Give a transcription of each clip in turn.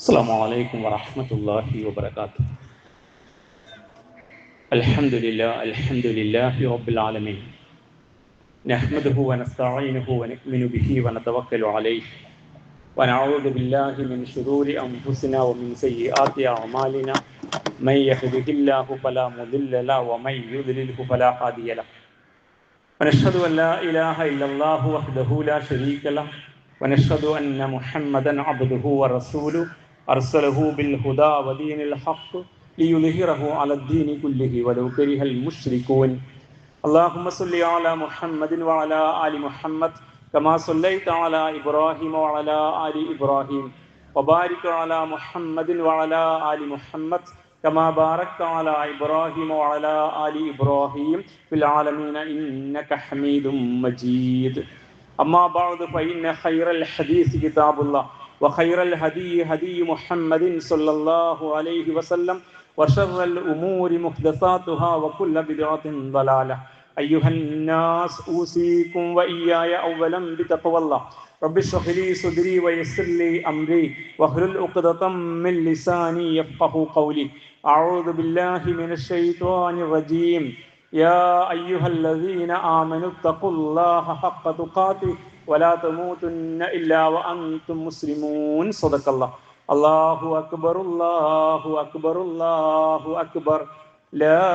السلام عليكم ورحمة الله وبركاته. الحمد لله رب العالمين. نحمده ونستعينه ونؤمن به ونتوكل عليه ونعوذ بالله من شرور أنفسنا ومن سيئات أعمالنا. من يهده الله فلا مضل له ومن يضلله فلا هادي له. ونشهد أن لا إله إلا الله وحده لا شريك له ونشهد أن محمدا عبده ورسوله أرسله بالهدى ودين الحق ليظهره على الدين كله ولو كره المشركون. اللهم صل على محمد وعلى آل محمد كما صليت على إبراهيم وعلى آل إبراهيم وبارك على محمد وعلى آل محمد كما باركت على إبراهيم وعلى آل إبراهيم في العالمين إنك حميد مجيد. أما بعد فإن خير الحديث كتاب الله وخير الهدي هدي محمد صلى الله عليه وسلم وشر الأمور محدثاتها وكل بدعة ضلالة. أيها الناس أوصيكم وإياي أولا بتقوى الله. رب اشرح لي صدري ويسر لي أمري واحلل عقدة من لساني يفقهوا قولي. أعوذ بالله من الشيطان الرجيم. يا أيها الذين آمنوا اتقوا الله حق تقاته ولا تموتن إلا وأنتم مسلمون. صدق الله. الله أكبر الله أكبر الله أكبر لا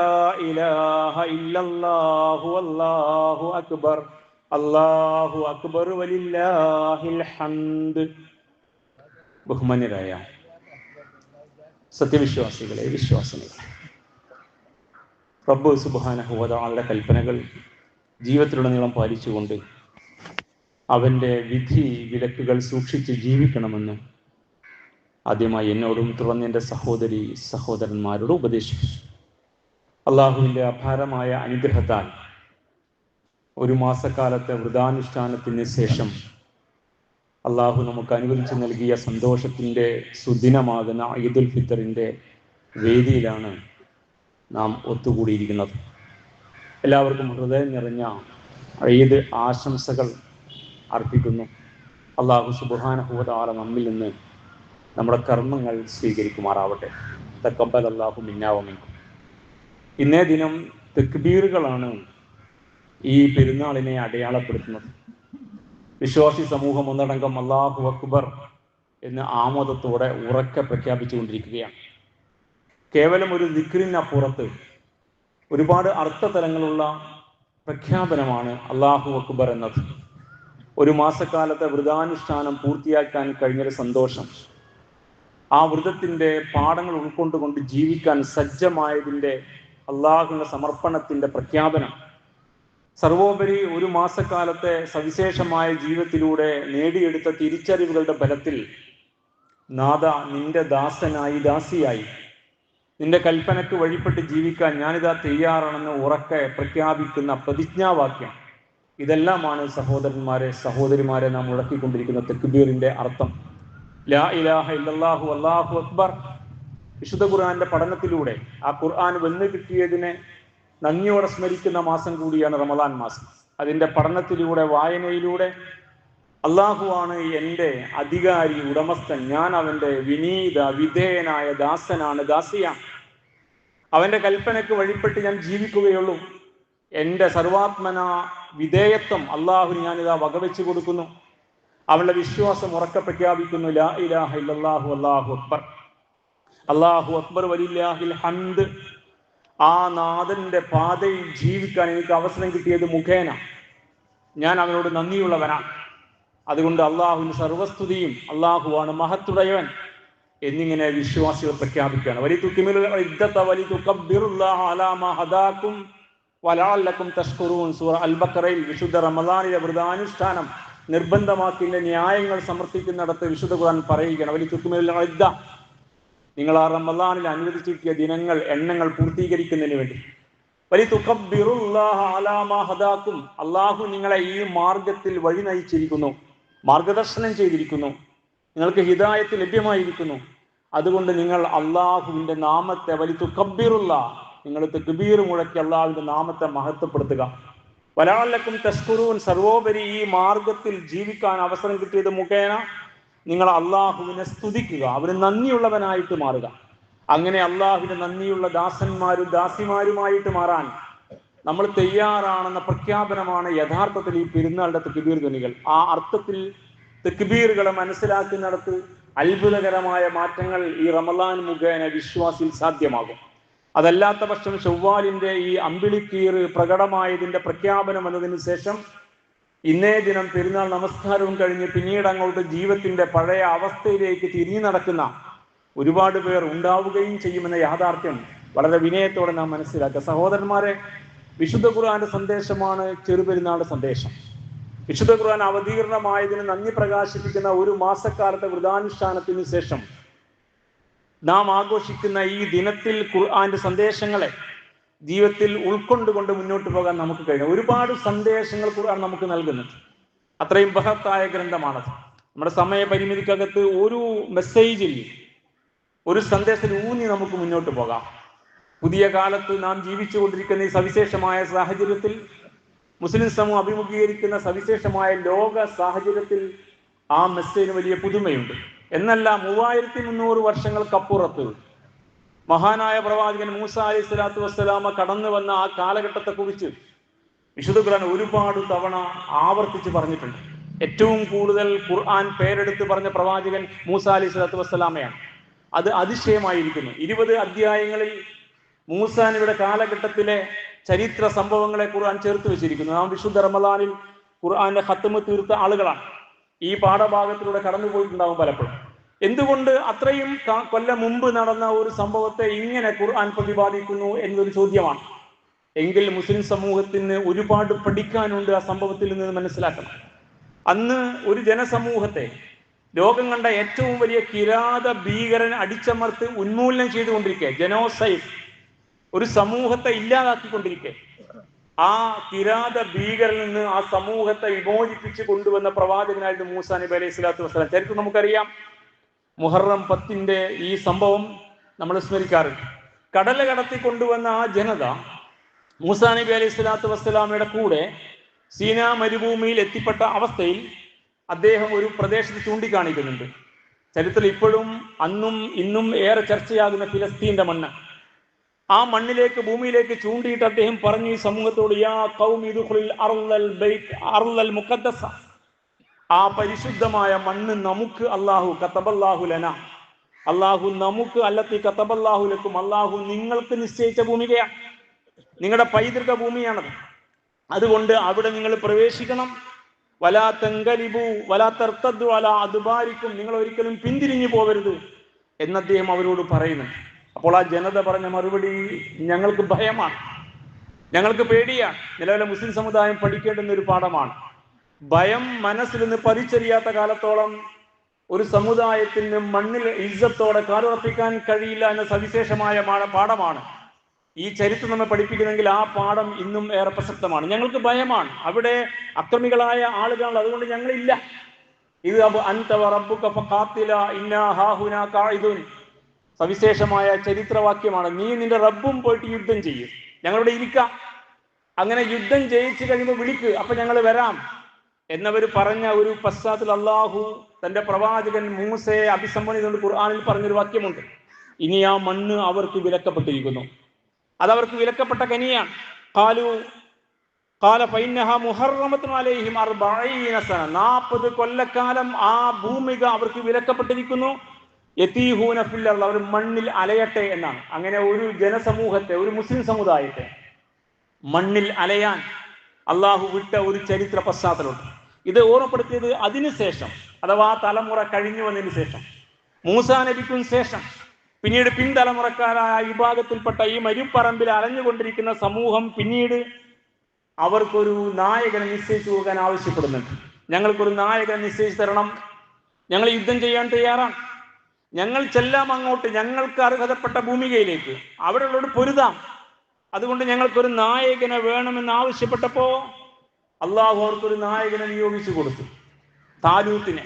إله إلا الله والله أكبر الله أكبر ولله الحمد. ബഹുമാന്യരായ സത്യവിശ്വാസികളെ, വിശ്വാസിനികളെ, റബ്ബ് സുബ്ഹാനഹു വ തആലയുടെ കൽപ്പനകൾ ജീവിതത്തിലുടനീളം പാലിച്ചുകൊണ്ട് അവൻ്റെ വിധി വിലക്കുകൾ സൂക്ഷിച്ച് ജീവിക്കണമെന്ന് ആദ്യമായി എന്നോടും തുടർന്ന് എൻ്റെ സഹോദരി സഹോദരന്മാരോട് ഉപദേശിച്ചു. അള്ളാഹുവിൻ്റെ അപാരമായ അനുഗ്രഹത്താൽ ഒരു മാസക്കാലത്തെ വ്രതാനുഷ്ഠാനത്തിന് ശേഷം അള്ളാഹു നമുക്ക് അനുവദിച്ച് നൽകിയ സന്തോഷത്തിൻ്റെ സുദിനമാകുന്ന ഈദുൽ ഫിത്തറിൻ്റെ വേദിയിലാണ് നാം ഒത്തുകൂടിയിരിക്കുന്നത്. എല്ലാവർക്കും ഹൃദയം നിറഞ്ഞ ഈദ് ആശംസകൾ അർപ്പിക്കുന്നു. അള്ളാഹു സുബ്ഹാനഹു വ തആല നമ്മിൽ നിന്ന് നമ്മുടെ കർമ്മങ്ങൾ സ്വീകരിക്കുമാറാവട്ടെ. തഖബ്ബൽ അല്ലാഹു മിന്നാ വ മിൻകും. ഇന്നേ ദിനം തക്ബീറുകളാണ് ഈ പെരുന്നാളിനെ അടയാളപ്പെടുത്തുന്നത്. വിശ്വാസി സമൂഹം ഒന്നടങ്കം അല്ലാഹു അക്ബർ എന്ന് ആമോദത്തോടെ ഉറക്കെ പ്രഖ്യാപിച്ചുകൊണ്ടിരിക്കുകയാണ്. കേവലം ഒരു ദിക്റിനപ്പുറത്ത് ഒരുപാട് അർത്ഥതലങ്ങളുള്ള പ്രഖ്യാപനമാണ് അല്ലാഹു അക്ബർ എന്നത്. ഒരു മാസക്കാലത്തെ വ്രതാനുഷ്ഠാനം പൂർത്തിയാക്കാൻ കഴിഞ്ഞൊരു സന്തോഷം, ആ വ്രതത്തിൻ്റെ പാഠങ്ങൾ ഉൾക്കൊണ്ടുകൊണ്ട് ജീവിക്കാൻ സജ്ജമായതിൻ്റെ അള്ളാഹുവിൻ്റെ സമർപ്പണത്തിൻ്റെ പ്രഖ്യാപനം, സർവോപരി ഒരു മാസക്കാലത്തെ സവിശേഷമായ ജീവിതത്തിലൂടെ നേടിയെടുത്ത തിരിച്ചറിവുകളുടെ ബലത്തിൽ നാഥ നിന്റെ ദാസനായി ദാസിയായി നിന്റെ കൽപ്പനയ്ക്ക് വഴിപ്പെട്ട് ജീവിക്കാൻ ഞാനിതാ തയ്യാറാണെന്ന് ഉറക്കെ പ്രഖ്യാപിക്കുന്ന പ്രതിജ്ഞാവാക്യം, ഇതെല്ലാമാണ് സഹോദരന്മാരെ സഹോദരിമാരെ നാം മുഴക്കിക്കൊണ്ടിരിക്കുന്ന തക്ബീറിൻ്റെ അർത്ഥം. ലാ ഇലാഹ ഇല്ലല്ലാഹു അല്ലാഹു അക്ബർ. വിശുദ്ധ ഖുർആന്റെ പഠനത്തിലൂടെ ആ ഖുർആൻ വന്നു കിട്ടിയതിനെ നന്ദിയോടെ സ്മരിക്കുന്ന മാസം കൂടിയാണ് റമദാൻ മാസം. അതിൻ്റെ പഠനത്തിലൂടെ, വായനയിലൂടെ അള്ളാഹുവാണ് എൻ്റെ അധികാരി, ഉടമസ്ഥൻ, ഞാൻ അവൻ്റെ വിനീത വിധേയനായ ദാസനാണ്, ദാസിയാണ്, അവൻ്റെ കൽപ്പനയ്ക്ക് വഴിപ്പെട്ട് ഞാൻ ജീവിക്കുകയുള്ളൂ, എൻ്റെ സർവാത്മന വിധേയത്വം അള്ളാഹുവിന് ഞാനിതാ വകവെച്ച് കൊടുക്കുന്നു, അവളുടെ വിശ്വാസം ഉറക്കെ പ്രഖ്യാപിക്കുന്നു. ലാ ഇലാഹ ഇല്ലല്ലാഹു അല്ലാഹു അക്ബർ അല്ലാഹു അക്ബർ വലില്ലാഹിൽ ഹംദ്. ആ നാഥന്റെ പാതയിൽ ജീവിക്കാൻ എനിക്ക് അവസരം കിട്ടിയത് മുഖേന ഞാൻ അവനോട് നന്ദിയുള്ളവനാണ്. അതുകൊണ്ട് അള്ളാഹുവിന് സർവസ്തുതിയും, അള്ളാഹുവാണ് മഹത്തുടയവൻ എന്നിങ്ങനെ വിശ്വാസികൾ പ്രഖ്യാപിക്കുകയാണ്. സൂറ അൽ ബഖറയിൽ വിശുദ്ധ റമദാനിലെ വ്രതാനുഷ്ഠാനം നിർബന്ധമാക്കിയ ന്യായങ്ങൾ സമർത്ഥിക്കുന്നിടത്ത് വിശുദ്ധ ഖുർആൻ പറയുകയാണ്, നിങ്ങൾ ആ റമദാനിൽ അനുവദിച്ചിരിക്കിയ ദിനങ്ങൾ, എണ്ണങ്ങൾ പൂർത്തീകരിക്കുന്നതിന് വേണ്ടി. അള്ളാഹു നിങ്ങളെ ഈ മാർഗത്തിൽ വഴി നയിച്ചിരിക്കുന്നു, മാർഗദർശനം ചെയ്തിരിക്കുന്നു, നിങ്ങൾക്ക് ഹിദായത്ത് ലഭ്യമായിരിക്കുന്നു. അതുകൊണ്ട് നിങ്ങൾ അള്ളാഹുവിന്റെ നാമത്തെ നിങ്ങൾ തക്ബീർ മുഴക്കി അള്ളാഹുവിന്റെ നാമത്തെ മഹത്വപ്പെടുത്തുക. വലഅല്ലക്കും തഷ്കുറൂൻ. സർവോപരി ഈ മാർഗത്തിൽ ജീവിക്കാൻ അവസരം കിട്ടിയത് മുഖേന നിങ്ങൾ അള്ളാഹുവിനെ സ്തുതിക്കുക, അവന് നന്ദിയുള്ളവനായിട്ട് മാറുക. അങ്ങനെ അള്ളാഹുവിന് നന്ദിയുള്ള ദാസന്മാരും ദാസിമാരുമായിട്ട് മാറാൻ നമ്മൾ തയ്യാറാണെന്ന പ്രഖ്യാപനമാണ് യഥാർത്ഥത്തിൽ ഈ പെരുന്നാളുടെ തക്ബീർ ധ്വനികൾ. ആ അർത്ഥത്തിൽ തക്ബീറുകളെ മനസ്സിലാക്കുന്നിടത്ത് അത്ഭുതകരമായ മാറ്റങ്ങൾ ഈ റമളാൻ മുഖേന വിശ്വാസിൽ സാധ്യമാകും. അതല്ലാത്ത പക്ഷം ശവ്വാലിന്റെ ഈ അമ്പിളിക്കീറ് പ്രകടമായതിന്റെ പ്രഖ്യാപനം എന്നതിന് ശേഷം ഇന്നേ ദിനം പെരുന്നാൾ നമസ്കാരവും കഴിഞ്ഞ് പിന്നീട് അങ്ങോട്ട് ജീവിതത്തിന്റെ പഴയ അവസ്ഥയിലേക്ക് തിരിഞ്ഞു നടക്കുന്ന ഒരുപാട് പേർ ഉണ്ടാവുകയും ചെയ്യുമെന്ന യാഥാർത്ഥ്യം വളരെ വിനയത്തോടെ നാം മനസ്സിലാക്കുക. സഹോദരന്മാരെ, വിശുദ്ധ ഖുർആന്റെ സന്ദേശമാണ് ചെറുപെരുന്നാളുടെ സന്ദേശം. വിശുദ്ധ ഖുർആൻ അവതീർണമായതിന് നന്ദി പ്രകാശിപ്പിക്കുന്ന ഒരു മാസക്കാലത്തെ വ്രതാനുഷ്ഠാനത്തിന് ശേഷം നാം ആഘോഷിക്കുന്ന ഈ ദിനത്തിൽ ഖുർആന്റെ സന്ദേശങ്ങളെ ജീവിതത്തിൽ ഉൾക്കൊണ്ടുകൊണ്ട് മുന്നോട്ട് പോകാൻ നമുക്ക് കഴിയും. ഒരുപാട് സന്ദേശങ്ങൾ ഖുർആൻ നമുക്ക് നൽകുന്നുണ്ട്. അത്രയും ബൃഹത്തായ ഗ്രന്ഥമാണത്. നമ്മുടെ സമയപരിമിതിക്കകത്ത് ഒരു മെസ്സേജിൽ, ഒരു സന്ദേശത്തിൽ ഊന്നി നമുക്ക് മുന്നോട്ട് പോകാം. പുതിയ കാലത്ത് നാം ജീവിച്ചു കൊണ്ടിരിക്കുന്ന ഈ സവിശേഷമായ സാഹചര്യത്തിൽ, മുസ്ലിം സമൂഹം അഭിമുഖീകരിക്കുന്ന സവിശേഷമായ ലോക സാഹചര്യത്തിൽ ആ മെസ്സേജിന് വലിയ പുതുമയുണ്ട്. എന്നല്ല, 3300 വർഷങ്ങൾക്കപ്പുറത്ത് മഹാനായ പ്രവാചകൻ മൂസ അലൈഹി സ്വലാത്തു വസ്സലാമ കടന്നു വന്ന ആ കാലഘട്ടത്തെ കുറിച്ച് വിശുദ്ധ ഖുർആൻ ഒരുപാട് തവണ ആവർത്തിച്ച് പറഞ്ഞിട്ടുണ്ട്. ഏറ്റവും കൂടുതൽ ഖുർആൻ പേരെടുത്ത് പറഞ്ഞ പ്രവാചകൻ മൂസ അലൈഹി സ്വലാത്തു വസ്സലാമയാണ്. അത് അതിശയമായിരിക്കുന്നു. 20 അധ്യായങ്ങളിൽ മൂസ നബിയുടെ കാലഘട്ടത്തിലെ ചരിത്ര സംഭവങ്ങളെ ഖുർആൻ ചേർത്ത് വെച്ചിരിക്കുന്നു. നാം വിശുദ്ധ റമളാനിൽ ഖുർആന്റെ ഖത്മ് തീർത്ത ആളുകളാണ്. ഈ പാഠഭാഗത്തിലൂടെ കടന്നു പോയിട്ടുണ്ടാകും പലപ്പോഴും. എന്തുകൊണ്ട് അത്രയും കൊല്ലം മുമ്പ് നടന്ന ഒരു സംഭവത്തെ ഇങ്ങനെ ഖുർആൻ പ്രതിപാദിക്കുന്നു എന്നൊരു ചോദ്യമാണ്. എങ്കിൽ മുസ്ലിം സമൂഹത്തിന് ഒരുപാട് പഠിക്കാനുണ്ട് ആ സംഭവത്തിൽ നിന്ന് മനസ്സിലാക്കണം. അന്ന് ഒരു ജനസമൂഹത്തെ ലോകം കണ്ട ഏറ്റവും വലിയ കിരാത ഭീകരൻ അടിച്ചമർത്ത് ഉന്മൂലനം ചെയ്തുകൊണ്ടിരിക്കുക, ജനോസൈഡ്, ഒരു സമൂഹത്തെ ഇല്ലാതാക്കിക്കൊണ്ടിരിക്കെ ആ കിരാത ഭീകരനിൽ നിന്ന് ആ സമൂഹത്തെ വിമോചിപ്പിച്ച് കൊണ്ടുവന്ന പ്രവാചകനായിരുന്നു മൂസ നബി അലൈഹി സ്വലാത്തു വസ്സലാം. ചരിത്രം നമുക്കറിയാം. മുഹറം 10 ഈ സംഭവം നമ്മൾ സ്മരിക്കാറുണ്ട്. കടല് കടത്തി കൊണ്ടുവന്ന ആ ജനത മൂസ നബി അലൈഹി സ്വലാത്തു വസ്സലാമയുടെ കൂടെ സീനാ മരുഭൂമിയിൽ എത്തിപ്പെട്ട അവസ്ഥയിൽ അദ്ദേഹം ഒരു പ്രദേശത്ത് ചൂണ്ടിക്കാണിക്കുന്നുണ്ട്. ചരിത്രത്തിൽ ഇപ്പോഴും അന്നും ഇന്നും ഏറെ ചർച്ചയാകുന്ന ഫിലസ്തീന്റെ മണ്ണ്, ആ മണ്ണിലേക്ക്, ഭൂമിയിലേക്ക് ചൂണ്ടിയിട്ട് അദ്ദേഹം പറഞ്ഞു ഈ സമൂഹത്തോട്, യാ ഖൗമി ദുഖുൽ അർളൽ മുഖദ്ദസ, ആ പരിശുദ്ധമായ മണ്ണ് നമുക്ക് അല്ലാഹു കതബല്ലാഹു ലന, അല്ലാഹു നമുക്ക്, അല്ലത്തി കതബല്ലാഹു ലക്കും, അല്ലാഹു നിങ്ങൾക്ക് നിശ്ചയിച്ച ഭൂമികയാണ്, നിങ്ങളുടെ പൈതൃക ഭൂമിയാണത്. അതുകൊണ്ട് അവിടെ നിങ്ങൾ പ്രവേശിക്കണം. വലാ തൻകലിബു വലാ തർതദ്ദു അലാ അദ്ബാരിക്കും, നിങ്ങൾ ഒരിക്കലും പിന്തിരിഞ്ഞു പോകരുത് എന്ന് അദ്ദേഹം അവരോട് പറയുന്നുണ്ട്. അപ്പോൾ ആ ജനത പറഞ്ഞ മറുപടി, ഞങ്ങൾക്ക് ഭയമാണ്, ഞങ്ങൾക്ക് പേടിയാണ്. നിലവിലെ മുസ്ലിം സമുദായം പഠിക്കേണ്ടുന്ന ഒരു പാഠമാണ്. ഭയം മനസ്സിൽ നിന്ന് പതിച്ചറിയാത്ത കാലത്തോളം ഒരു സമുദായത്തിന് മണ്ണിൽ ഇസ്സത്തോടെ കാലുറപ്പിക്കാൻ കഴിയില്ല എന്ന സവിശേഷമായ പാഠമാണ് ഈ ചരിത്രം നമ്മെ പഠിപ്പിക്കുന്നെങ്കിൽ ആ പാഠം ഇന്നും ഏറെ പ്രസക്തമാണ്. ഞങ്ങൾക്ക് ഭയമാണ്, അവിടെ അക്രമികളായ ആളുകളാണ്, അതുകൊണ്ട് ഞങ്ങളില്ല. ഇത് അൻത വറബ്ബുക ഫഖാതില ഇന്നാ ഹാഹുനാ ഖാഇദുൻ, സവിശേഷമായ ചരിത്രവാക്യമാണ്. നീ നിന്റെ റബ്ബും പോയിട്ട് യുദ്ധം ചെയ്യും, ഞങ്ങളിവിടെ ഇരിക്കാം. അങ്ങനെ യുദ്ധം ജയിച്ചു കഴിയുമ്പോൾ വിളിക്ക്, അപ്പൊ ഞങ്ങൾ വരാം എന്നവർ പറഞ്ഞ ഒരു പശ്ചാത്തലത്തിൽ അള്ളാഹു തന്റെ പ്രവാചകൻ മൂസയെ അഭിസംബോധന ചെയ്തുകൊണ്ട് ഖുർആനിൽ പറഞ്ഞൊരു വാക്യമുണ്ട്. ഇനി ആ മണ്ണ് അവർക്ക് വിലക്കപ്പെട്ടിരിക്കുന്നു, അതവർക്ക് വിലക്കപ്പെട്ട കനിയാണ്. ഖാല ഫഇന്നഹാ മുഹറമത്തുൻ അലൈഹിം 40 സന, 40 കൊല്ലക്കാലം ആ ഭൂമിക അവർക്ക് വിലക്കപ്പെട്ടിരിക്കുന്നു. യതീഹൂന ഫിൽ അർള്, അവർ മണ്ണിൽ അലയട്ടെ എന്നാണ്. അങ്ങനെ ഒരു ജനസമൂഹത്തെ, ഒരു മുസ്ലിം സമുദായത്തെ മണ്ണിൽ അലയാൻ അള്ളാഹു വിട്ട ഒരു ചരിത്ര പശ്ചാത്തലമുണ്ട്. ഇത് ഓർമ്മപ്പെടുത്തിയത് അതിനുശേഷം, അഥവാ തലമുറ കഴിഞ്ഞു വന്നതിന് ശേഷം, മൂസാ നബിക്കും ശേഷം പിന്നീട് പിൻതലമുറക്കാരായ വിഭാഗത്തിൽപ്പെട്ട ഈ മരുപ്പറമ്പിൽ അലഞ്ഞുകൊണ്ടിരിക്കുന്ന സമൂഹം പിന്നീട് അവർക്കൊരു നായകനെ നിശ്ചയിച്ചു പോകാൻ ആവശ്യപ്പെടുന്നുണ്ട്. ഞങ്ങൾക്കൊരു നായകനെ നിശ്ചയിച്ചു തരണം, ഞങ്ങൾ യുദ്ധം ചെയ്യാൻ തയ്യാറാണ്, ഞങ്ങൾ ചെല്ലാം അങ്ങോട്ട്, ഞങ്ങൾക്ക് അർഹതപ്പെട്ട ഭൂമികയിലേക്ക്, അവിടെയുള്ളവരോട് പൊരുതാം, അതുകൊണ്ട് ഞങ്ങൾക്കൊരു നായകനെ വേണമെന്ന് ആവശ്യപ്പെട്ടപ്പോ അള്ളാഹു അവർക്കൊരു നായകനെ നിയോഗിച്ചു കൊടുത്തു, താലൂത്തിനെ.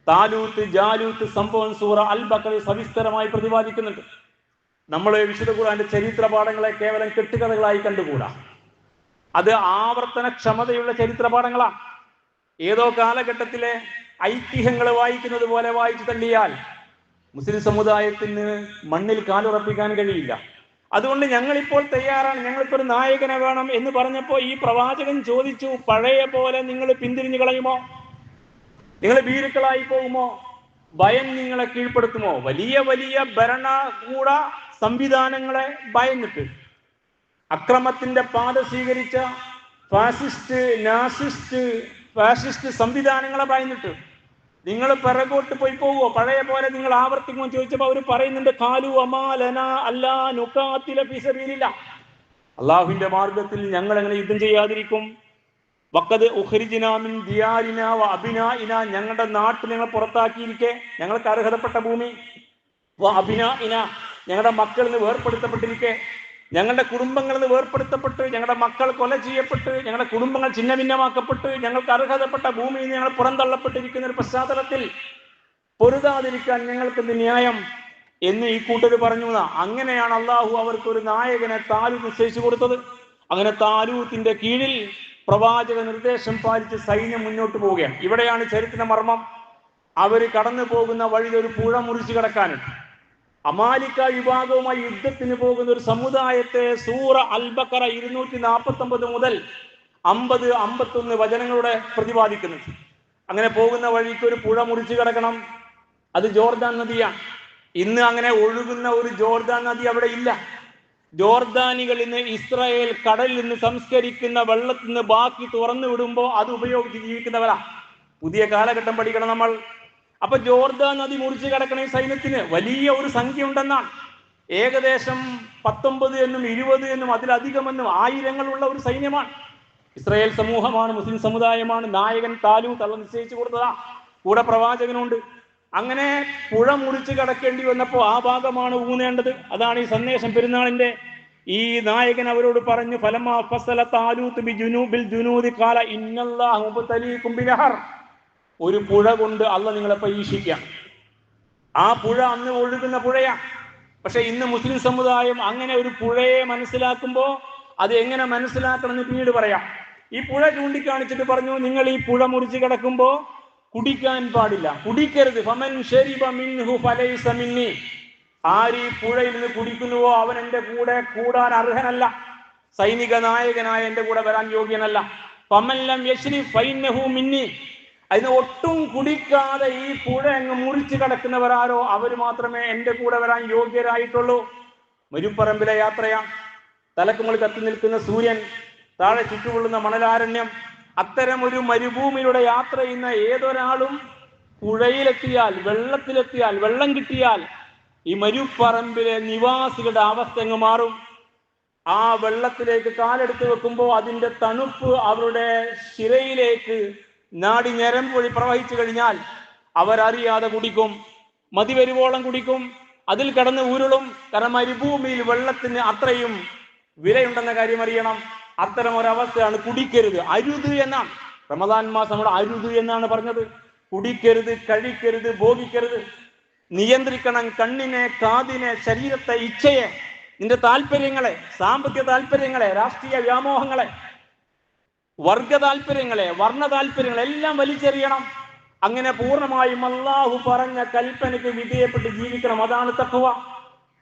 താലൂത്ത് ജാലൂത്ത് സംഭവം സൂറ അൽ ബഖറയിൽ സവിസ്തരമായി പ്രതിപാദിക്കുന്നുണ്ട്. നമ്മൾ വിശുദ്ധ ഖുർആന്റെ ചരിത്ര പാഠങ്ങളെ കേവലം കെട്ടുകഥകളായി കണ്ടുകൂടാ. അത് ആവർത്തന ക്ഷമതയുള്ള ചരിത്ര പാഠങ്ങളാണ്. ഏതോ കാലഘട്ടത്തിലെ ഐതിഹ്യങ്ങൾ വായിക്കുന്നത് പോലെ വായിച്ചു തള്ളിയാൽ മുസ്ലിം സമുദായത്തിന് മണ്ണിൽ കാലുറപ്പിക്കാൻ കഴിയില്ല. അതുകൊണ്ട് ഞങ്ങളിപ്പോൾ തയ്യാറാണ്, ഞങ്ങൾക്കൊരു നായകനെ വേണം എന്ന് പറഞ്ഞപ്പോൾ ഈ പ്രവാചകൻ ചോദിച്ചു, പഴയ പോലെ നിങ്ങൾ പിന്തിരിഞ്ഞു കളയുമോ? നിങ്ങൾ ഭീരുക്കളായി പോകുമോ? ഭയം നിങ്ങളെ കീഴ്പ്പെടുത്തുമോ? വലിയ വലിയ ഭരണകൂട സംവിധാനങ്ങളെ ഭയന്നിട്ട്, അക്രമത്തിന്റെ പാത സ്വീകരിച്ച ഫാസിസ്റ്റ് സംവിധാനങ്ങളെ ഭയന്നിട്ട് നിങ്ങൾ പിറകോട്ട് പോയി പോവോ? പഴയ പോലെ നിങ്ങൾ ആവർത്തിക്കുമോ ചോദിച്ചപ്പോൾ അവർ പറയുന്നുണ്ട്, കാലു അമാലന അല്ലാ നുഖാതില ഫീ സബീലില്ലാ, അള്ളാഹുവിന്റെ മാർഗത്തിൽ ഞങ്ങൾ എങ്ങനെ യുദ്ധം ചെയ്യാതിരിക്കും? വഖദ് ഉഖ്രിജ്നാ മിൻ ദിയാരിനാ വ അബ്നാഇനാ, ഞങ്ങളുടെ നാട്ടിൽ ഞങ്ങൾ പുറത്താക്കിയിരിക്കെ, ഞങ്ങൾക്ക് അർഹതപ്പെട്ട ഭൂമി, വ അബ്നാഇനാ, ഞങ്ങളുടെ മക്കളിൽ നിന്ന് വേർപ്പെടുത്തപ്പെട്ടിരിക്കെ, ഞങ്ങളുടെ കുടുംബങ്ങളിൽ നിന്ന് വേർപ്പെടുത്തപ്പെട്ട്, ഞങ്ങളുടെ മക്കൾ കൊല ചെയ്യപ്പെട്ട്, ഞങ്ങളുടെ കുടുംബങ്ങൾ ഛിന്ന ഭിന്നമാക്കപ്പെട്ട്, ഞങ്ങൾക്ക് അർഹതപ്പെട്ട ഭൂമിയിൽ നിന്ന് ഞങ്ങൾ പുറന്തള്ളപ്പെട്ടിരിക്കുന്ന ഒരു പശ്ചാത്തലത്തിൽ പൊരുതാതിരിക്കാൻ ഞങ്ങൾക്ക് ന്യായം എന്ന് ഈ കൂട്ടർ പറഞ്ഞു. അങ്ങനെയാണ് അള്ളാഹു അവർക്ക് ഒരു നായകനെ താലൂത്ത് നിശ്ചയിച്ചു കൊടുത്തത്. അങ്ങനെ താലൂത്തിന്റെ കീഴിൽ പ്രവാചക നിർദ്ദേശം പാലിച്ച് സൈന്യം മുന്നോട്ട് പോവുകയാണ്. ഇവിടെയാണ് ചരിത്ര മർമ്മം. അവർ കടന്നു പോകുന്ന വഴിയിൽ ഒരു പുഴ മുറിച്ചു കിടക്കാനുണ്ട്. അമാലിക്ക വിഭാഗവുമായി യുദ്ധത്തിന് പോകുന്ന ഒരു സമുദായത്തെ സൂറ അൽ ബഖറ 249 മുതൽ 50-51 വചനങ്ങളുടെ പ്രതിപാദിക്കുന്നുണ്ട്. അങ്ങനെ പോകുന്ന വഴിക്ക് ഒരു പുഴ മുറിച്ചു കിടക്കണം. അത് ജോർദാൻ നദിയാണ്. ഇന്ന് അങ്ങനെ ഒഴുകുന്ന ഒരു ജോർദാൻ നദി അവിടെ ഇല്ല. ജോർദാനികൾ ഇന്ന് ഇസ്രായേൽ കടലിൽ നിന്ന് സംസ്കരിക്കുന്ന വെള്ളത്തിൽ നിന്ന് ബാക്കി തുറന്നു വിടുമ്പോൾ അത് ഉപയോഗിച്ച് ജീവിക്കുന്നവരാ. പുതിയ കാലഘട്ടം പഠിക്കണം നമ്മൾ. അപ്പൊ ജോർദാൻ നദി മുറിച്ചു കിടക്കണ ഈ സൈന്യത്തിന് വലിയ ഒരു സംഖ്യ ഉണ്ടെന്നാണ്. ഏകദേശം 19 എന്നും 20 എന്നും അതിലധികമെന്നും ആയിരങ്ങളുള്ള ഒരു സൈന്യമാണ്. ഇസ്രായേൽ സമൂഹമാണ്, മുസ്ലിം സമുദായമാണ്. നായകൻ താലൂത്ത് അള്ളാഹു നിശ്ചയിച്ചു കൊടുത്തതാ. കൂടെ പ്രവാചകനുണ്ട്. അങ്ങനെ പുഴ മുറിച്ച് കടക്കേണ്ടി വന്നപ്പോൾ ആ ഭാഗമാണ് ഊന്നേണ്ടത്. അതാണ് ഈ സന്ദേശം പെരുന്നാളിന്റെ. ഈ നായകൻ അവരോട് പറഞ്ഞു, ഫലമാ ഫസല താലൂത്ത് ബിജുനൂബിൽ ജുനൂദി ഖാല ഇന്നല്ലാഹു മുബ്തലീകും ബിനഹർ, ഒരു പുഴ കൊണ്ട് അള്ളാഹ് നിങ്ങളെ പരീക്ഷിക്കാം. ആ പുഴ അന്ന് ഒഴുകുന്ന പുഴയാ. പക്ഷെ ഇന്ന് മുസ്ലിം സമുദായം അങ്ങനെ ഒരു പുഴയെ മനസ്സിലാക്കുമ്പോൾ അത് എങ്ങനെ മനസ്സിലാക്കണം എന്ന് പിന്നീട് പറയാം. ഈ പുഴ ചൂണ്ടിക്കാണിച്ചിട്ട് പറഞ്ഞു, നിങ്ങൾ ഈ പുഴ മുറിച്ച് കിടക്കുമ്പോ കുടിക്കാൻ പാടില്ല, കുടിക്കരുത്. ഫമൻ ശരിബ മിൻഹു ഫലൈസ മിന്നി, ആര് ഈ പുഴയിൽ നിന്ന് കുടിക്കുന്നുവോ അവൻ എന്റെ കൂടെ കൂടാൻ അർഹനല്ല, സൈനിക നായകനായ എന്റെ കൂടെ വരാൻ യോഗ്യനല്ല. ഫമൻ ലം യശ്രി ഫൈന്നഹു മിന്നി, അതിന് ഒട്ടും കുടിക്കാതെ ഈ പുഴ അങ്ങ് മുറിച്ച് കിടക്കുന്നവരാരോ അവർ മാത്രമേ എന്റെ കൂടെ വരാൻ യോഗ്യരായിട്ടുള്ളൂ. മരുപ്പറമ്പിലെ യാത്രയാ. തലക്കുമുകളിൽ കത്തി നിൽക്കുന്ന സൂര്യൻ, താഴെ ചുറ്റുകൊള്ളുന്ന മണലാരണ്യം. അത്തരം ഒരു മരുഭൂമിയിലൂടെ യാത്ര ചെയ്യുന്ന ഏതൊരാളും പുഴയിലെത്തിയാൽ, വെള്ളത്തിലെത്തിയാൽ, വെള്ളം കിട്ടിയാൽ ഈ മരുപ്പറമ്പിലെ നിവാസികളുടെ അവസ്ഥ അങ്ങ് മാറും. ആ വെള്ളത്തിലേക്ക് കാലെടുത്ത് വെക്കുമ്പോൾ അതിന്റെ തണുപ്പ് അവരുടെ ശിരയിലേക്ക് നാടി ഞരമ്പ് വഴി പ്രവഹിച്ചു കഴിഞ്ഞാൽ അവരറിയാതെ കുടിക്കും, മതി വരുവോളം കുടിക്കും, അതിൽ കടന്ന് ഉരുളും. കാരണം മരുഭൂമിയിൽ വെള്ളത്തിന് അത്രയും വിലയുണ്ടെന്ന കാര്യം അറിയണം. അത്തരം ഒരവസ്ഥയാണ് കുടിക്കരുത്, അരുത് എന്നാണ് റമദാൻ മാസം നമ്മുടെ അരുത് എന്നാണ് പറഞ്ഞത്. കുടിക്കരുത്, കഴിക്കരുത്, ഭോഗിക്കരുത്. നിയന്ത്രിക്കണം കണ്ണിനെ, കാതിനെ, ശരീരത്തെ, ഇച്ഛയെ, നിന്റെ താല്പര്യങ്ങളെ, സാമ്പത്തിക താല്പര്യങ്ങളെ, രാഷ്ട്രീയ വ്യാമോഹങ്ങളെ, വർഗ താല്പര്യങ്ങളെ, വർണ്ണ താല്പര്യങ്ങളെ എല്ലാം വലിച്ചെറിയണം. അങ്ങനെ പൂർണ്ണമായും അല്ലാഹു പറഞ്ഞ കൽപ്പനയ്ക്ക് വിധേയപ്പെട്ട് ജീവിക്കണം. അതാണ് തഖ്വ.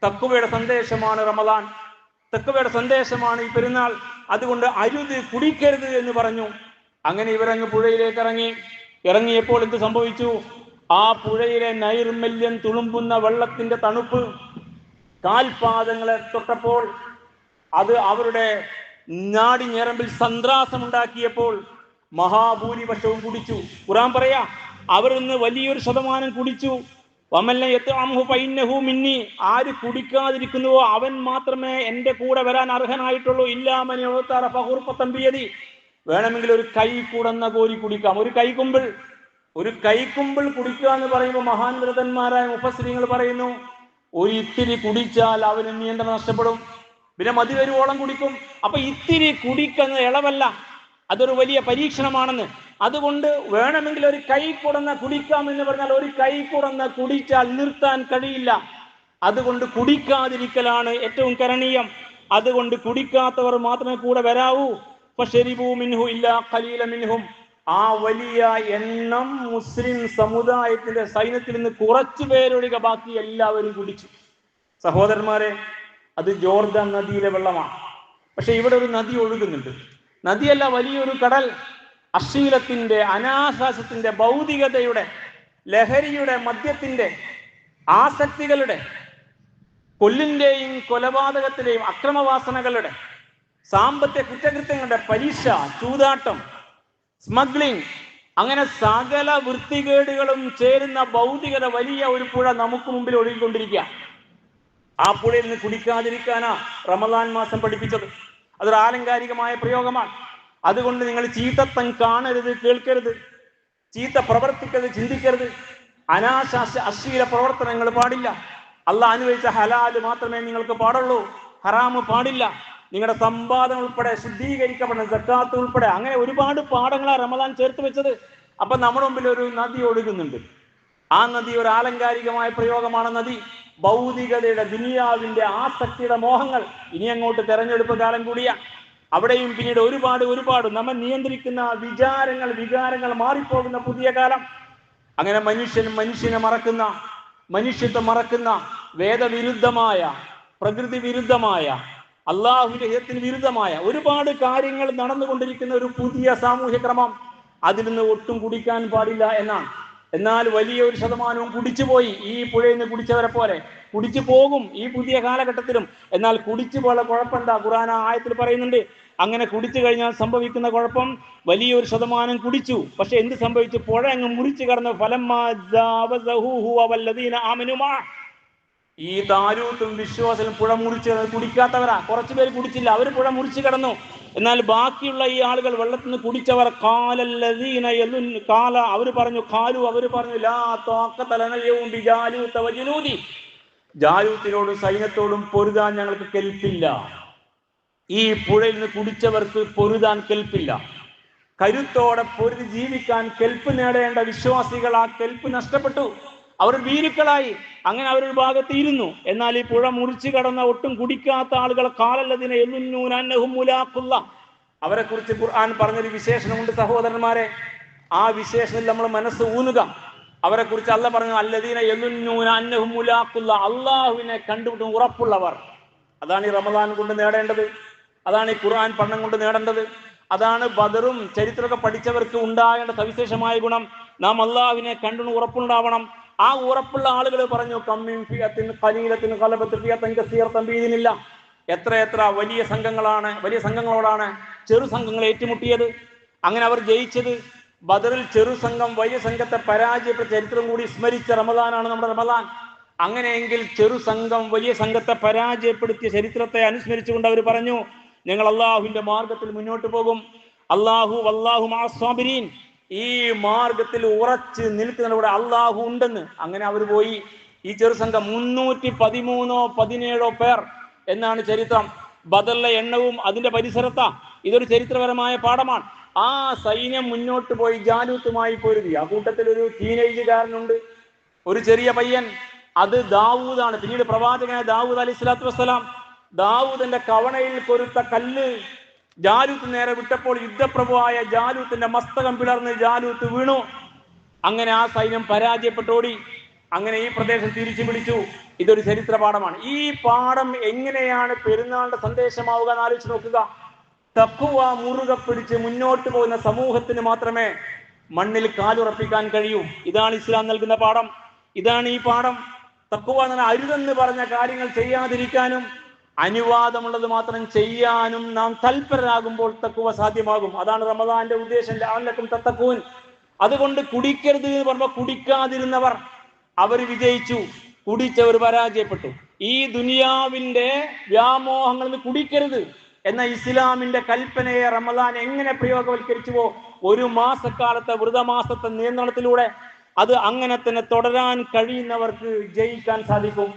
തഖ്വയുടെ സന്ദേശമാണ് റമദാൻ, തഖ്വയുടെ സന്ദേശമാണ് ഈ പെരുന്നാൾ. അതുകൊണ്ട് അരുത്, കുടിക്കരുത് എന്ന് പറഞ്ഞു. അങ്ങനെ ഇവരങ്ങ് പുഴയിലേക്ക് ഇറങ്ങിയപ്പോൾ എന്ത് സംഭവിച്ചു? ആ പുഴയിലെ നൈർമല്യം തുളുമ്പുന്ന വെള്ളത്തിന്റെ തണുപ്പ് കാൽപാദങ്ങളെ തൊട്ടപ്പോൾ അത് അവരുടെ നാടി ഞരമ്പിൽ സന്ത്രാസം ഉണ്ടാക്കിയപ്പോൾ മഹാഭൂരിപക്ഷവും കുടിച്ചു. ഖുർആൻ പറയാ, അവരിന്ന് വലിയൊരു ശതമാനം കുടിച്ചു. മിന്നി, ആര് കുടിക്കാതിരിക്കുന്നുവോ അവൻ മാത്രമേ എന്റെ കൂടെ വരാൻ അർഹനായിട്ടുള്ളൂ. വേണമെങ്കിൽ ഒരു കൈ കുടന്ന കോരി കുടിക്കാം. ഒരു കൈക്കുമ്പിൾ കുടിക്കുക എന്ന് പറയുമ്പോൾ മഹാൻവ്രതന്മാരായ മുഫസ്സിരീങ്ങൾ പറയുന്നു, ഒരു ഇത്തിരി കുടിച്ചാൽ അവന് നിയന്ത്രണം നഷ്ടപ്പെടും, പിന്നെ മതി വരുവോളം കുടിക്കും. അപ്പൊ ഇത്തിരി കുടിക്കുന്ന ഇളവല്ല, അതൊരു വലിയ പരീക്ഷണമാണെന്ന്. അതുകൊണ്ട് വേണമെങ്കിൽ ഒരു കൈ കുടന്ന കുടിക്കാം എന്ന് പറഞ്ഞാൽ ഒരു കൈ കുടന്ന കുടിച്ചാൽ നിർത്താൻ കഴിയില്ല. അതുകൊണ്ട് കുടിക്കാതിരിക്കലാണ് ഏറ്റവും കരണീയം. അതുകൊണ്ട് കുടിക്കാത്തവർ മാത്രമേ കൂടെ വരാവൂ. ഫശരിബൂ മിൻഹു ഇല്ലാ ഖലീല മിൻഹും, ആ വലിയ എണ്ണം മുസ്ലിം സമുദായത്തിന്റെ സൈന്യത്തിൽ നിന്ന് കുറച്ചു പേരൊഴികെ ബാക്കി എല്ലാവരും കുടിച്ചു. സഹോദരന്മാരെ, അത് ജോർദാൻ നദിയിലെ വെള്ളമാണ്. പക്ഷെ ഇവിടെ ഒരു നദി ഒഴുകുന്നുണ്ട്. നദിയല്ല, വലിയൊരു കടൽ. അശ്ലീലത്തിന്റെ, അനാശാസത്തിന്റെ, ഭൗതികതയുടെ, ലഹരിയുടെ, മദ്യത്തിന്റെ, ആസക്തികളുടെ, കൊല്ലിന്റെയും കൊലപാതകത്തിന്റെയും, അക്രമവാസനകളുടെ, സാമ്പത്തിക കുറ്റകൃത്യങ്ങളുടെ, പലിശ, ചൂതാട്ടം, സ്മഗ്ലിംഗ്, അങ്ങനെ സകല വൃത്തികേടുകളും ചേരുന്ന ഭൗതികത വലിയ ഒരു പുഴ നമുക്ക് മുമ്പിൽ ഒഴുകിക്കൊണ്ടിരിക്കുക. ആ പുഴയിൽ നിന്ന് കുടിക്കാതിരിക്കാനാ റമദാൻ മാസം പഠിപ്പിച്ചത്. അതൊരു ആലങ്കാരികമായ പ്രയോഗമാണ്. അതുകൊണ്ട് നിങ്ങൾ ചീത്തത്തം കാണരുത്, കേൾക്കരുത്, ചീത്ത പ്രവർത്തിക്കരുത്, ചിന്തിക്കരുത്, അശ്ലീല പ്രവർത്തനങ്ങൾ പാടില്ല. അള്ളാഹ് അനുവദിച്ച ഹലാല് മാത്രമേ നിങ്ങൾക്ക് പാടുള്ളൂ, ഹറാമ് പാടില്ല. നിങ്ങളുടെ സമ്പാദനം ഉൾപ്പെടെ ശുദ്ധീകരിക്കപ്പെടണം, സക്കാത്ത് ഉൾപ്പെടെ. അങ്ങനെ ഒരുപാട് പാഠങ്ങളാണ് റമദാൻ ചേർത്ത് വെച്ചത്. അപ്പൊ നമ്മുടെ മുമ്പിൽ ഒരു നദി ഒഴുകുന്നുണ്ട്. ആ നദി ഒരു ആലങ്കാരികമായ പ്രയോഗമാണ്. നദി ഭൗതികതയുടെ, ദുനിയാവിന്റെ, ആസക്തിയുടെ, മോഹങ്ങൾ. ഇനി അങ്ങോട്ട് തെരഞ്ഞെടുപ്പ് കാലം കൂടിയ അവിടെയും പിന്നീട് ഒരുപാട് നമ്മെ നിയന്ത്രിക്കുന്ന വികാരങ്ങൾ മാറിപ്പോകുന്ന പുതിയ കാലം. അങ്ങനെ മനുഷ്യനെ മറക്കുന്ന, മനുഷ്യത്വം മറക്കുന്ന, വേദവിരുദ്ധമായ, പ്രകൃതി വിരുദ്ധമായ, അള്ളാഹുവിന്റെ ഹിതത്തിന് വിരുദ്ധമായ ഒരുപാട് കാര്യങ്ങൾ നടന്നുകൊണ്ടിരിക്കുന്ന ഒരു പുതിയ സാമൂഹ്യ ക്രമം. അതിൽ നിന്ന് ഒട്ടും കുടിക്കാൻ പാടില്ല എന്നാണ്. എന്നാൽ വലിയൊരു ശതമാനവും കുടിച്ചുപോയി. ഈ പുഴയിൽ നിന്ന് കുടിച്ചവരെ പോലെ കുടിച്ചു പോകും ഈ പുതിയ കാലഘട്ടത്തിലും. എന്നാൽ കുടിച്ചു പോലെ കുഴപ്പമെന്താ? ഖുർആൻ ആയത്തിൽ പറയുന്നുണ്ട്, അങ്ങനെ കുടിച്ചു കഴിഞ്ഞാൽ സംഭവിക്കുന്ന കുഴപ്പം, വലിയൊരു ശതമാനം കുടിച്ചു, പക്ഷെ എന്ത് സംഭവിച്ചു? പുഴ അങ്ങ് മുറിച്ചു കടന്നു. ഈ താലൂത്തും വിശ്വാസവും പുഴ മുറിച്ച് കുടിക്കാത്തവരാ. കുറച്ചുപേര് കുടിച്ചില്ല, അവർ പുഴ മുറിച്ചു കടന്നു. എന്നാൽ ബാക്കിയുള്ള ഈ ആളുകൾ, വെള്ളത്തിൽ നിന്ന് കുടിച്ചവർ, അവർ പറഞ്ഞു ലാ താഖത ലനാ യൗമ ബിജാലൂത വജനൂദി, ജാലൂത്തിനോടും സൈന്യത്തോടും പൊരുതാൻ ഞങ്ങൾക്ക് കെൽപ്പില്ല. ഈ പുഴയിൽ നിന്ന് കുടിച്ചവർക്ക് പൊരുതാൻ കെൽപ്പില്ല. കരുത്തോടെ പൊരുതി ജീവിക്കാൻ കെൽപ്പ് നേടേണ്ട വിശ്വാസികൾ ആ കെൽപ്പ് നഷ്ടപ്പെട്ടു. അവർ ഭീരുക്കളായി. അങ്ങനെ അവരൊരു ഭാഗത്ത് ഇരുന്നു. എന്നാൽ ഈ പുഴ മുറിച്ചു കടന്ന ഒട്ടും കുടിക്കാത്ത ആളുകൾ, ഖാലല്ലദീന യളുന്നൂന അന്നഹും മുലാഖുല്ലാഹ്, അവരെ കുറിച്ച് ഖുർആൻ പറഞ്ഞൊരു വിശേഷണമുണ്ട് സഹോദരന്മാരെ. ആ വിശേഷണത്തിൽ നമ്മൾ മനസ്സ് ഊന്നുക. അവരെ കുറിച്ച് അല്ലാഹ് പറഞ്ഞു, അല്ലദീന യളുന്നൂന അന്നഹും മുലാഖുല്ലാഹ്, അള്ളാഹുവിനെ കണ്ടുമുട്ടും ഉറപ്പുള്ളവർ. അതാണ് ഈ റമദാൻ കൊണ്ട് നേടേണ്ടത്. അതാണ് ഈ ഖുർആൻ പഠനം കൊണ്ട് നേടേണ്ടത്. അതാണ് ബദറും ചരിത്രമൊക്കെ പഠിച്ചവർക്ക് ഉണ്ടാകേണ്ട സവിശേഷമായ ഗുണം. നാം അള്ളാഹുവിനെ കണ്ടു ഉറപ്പുണ്ടാവണം. ആ ഉറപ്പുള്ള ആളുകൾ പറഞ്ഞു, കമ്മിൻ ഫിയത്തിൻ ഖലീലത്തിൻ ഖലബത്ത് ഫിയത്തൻ കസീറത്തൻ ബിഇദ്നില്ലാ. എത്ര വലിയ സംഘങ്ങളോടാണ് ചെറു സംഘങ്ങൾ ഏറ്റുമുട്ടിയത്. അങ്ങനെ അവർ ജയിച്ചത്. ബദറിൽ ചെറു സംഘം വലിയ സംഘത്തെ പരാജയപ്പെട്ട ചരിത്രം കൂടി സ്മരിച്ച റമദാനാണ് നമ്മുടെ റമദാൻ. അങ്ങനെയെങ്കിൽ ചെറു സംഘം വലിയ സംഘത്തെ പരാജയപ്പെടുത്തിയ ചരിത്രത്തെ അനുസ്മരിച്ചുകൊണ്ട് അവർ പറഞ്ഞു, ഞങ്ങൾ അള്ളാഹുവിന്റെ മാർഗത്തിൽ മുന്നോട്ട് പോകും. വല്ലാഹു മഅസ് സാബിരീൻ, ഈ മാർഗത്തിൽ ഉറച്ച് നിൽക്കുന്നതിലൂടെ അള്ളാഹു ഉണ്ടെന്ന്. അങ്ങനെ അവർ പോയി. ഈ ചെറുസംഘം 313 പേർ എന്നാണ് ചരിത്രം. ബദറിലെ എണ്ണവും അതിന്റെ പരിസരത്താ. ഇതൊരു ചരിത്രപരമായ പാഠമാണ്. ആ സൈന്യം മുന്നോട്ട് പോയി ജാലൂത്തുമായി പൊരുതി. ആ കൂട്ടത്തിൽ ഒരു ടീനേജുകാരനുണ്ട്, ഒരു ചെറിയ പയ്യൻ. അത് ദാവൂദാണ്, പിന്നീട് പ്രവാചകനായ ദാവൂദ് അലൈഹി സ്വലാത്തു വസ്സലാം. ദാവൂദിന്റെ കവണയിൽ കൊരുത്ത കല്ല് ജാലൂത്ത് നേരെ വിട്ടപ്പോൾ യുദ്ധപ്രഭുവായ ജാലൂത്തിന്റെ മസ്തകം പിളർന്ന് ജാലൂത്ത് വീണു. അങ്ങനെ ആ സൈന്യം പരാജയപ്പെട്ടോടി. അങ്ങനെ ഈ പ്രദേശം തിരിച്ചു പിടിച്ചു. ഇതൊരു ചരിത്ര പാഠമാണ്. ഈ പാഠം എങ്ങനെയാണ് പെരുന്നാളിന്റെ സന്ദേശമാവുക എന്ന് ആലോചിച്ച് നോക്കുക. തഖ്വ മുറുകെ പിടിച്ച് മുന്നോട്ട് പോകുന്ന സമൂഹത്തിന് മാത്രമേ മണ്ണിൽ കാലുറപ്പിക്കാൻ കഴിയൂ. ഇതാണ് ഇസ്ലാം നൽകുന്ന പാഠം. ഇതാണ് ഈ പാഠം. തഖ്വ എന്ന് പറഞ്ഞാൽ അരുതെന്ന് പറഞ്ഞ കാര്യങ്ങൾ ചെയ്യാതിരിക്കാനും അനുവാദമുള്ളത് മാത്രം ചെയ്യാനും നാം തൽപരരാകുമ്പോൾ തഖ്വ സാധ്യമാകും. അതാണ് റമദാന്റെ ഉദ്ദേശം, ലഅല്ലക്കും തത്തഖൂൻ. അതുകൊണ്ട് കുടിക്കരുത് എന്ന് പറയുമ്പോൾ കുടിക്കാതിരുന്നവർ അവർ വിജയിച്ചു, കുടിച്ചവർ പരാജയപ്പെട്ടു. ഈ ദുനിയാവിന്റെ വ്യാമോഹങ്ങളിൽ നിന്ന് കുടിക്കരുത് എന്ന ഇസ്ലാമിന്റെ കൽപ്പനയെ റമദാൻ എങ്ങനെ പ്രയോഗവൽക്കരിച്ചുവോ, ഒരു മാസക്കാലത്തെ വ്രതമാസത്തെ നിയന്ത്രണത്തിലൂടെ അത് അങ്ങനെ തന്നെ തുടരാൻ കഴിയുന്നവർക്ക് ജയിക്കാൻ സാധിക്കും.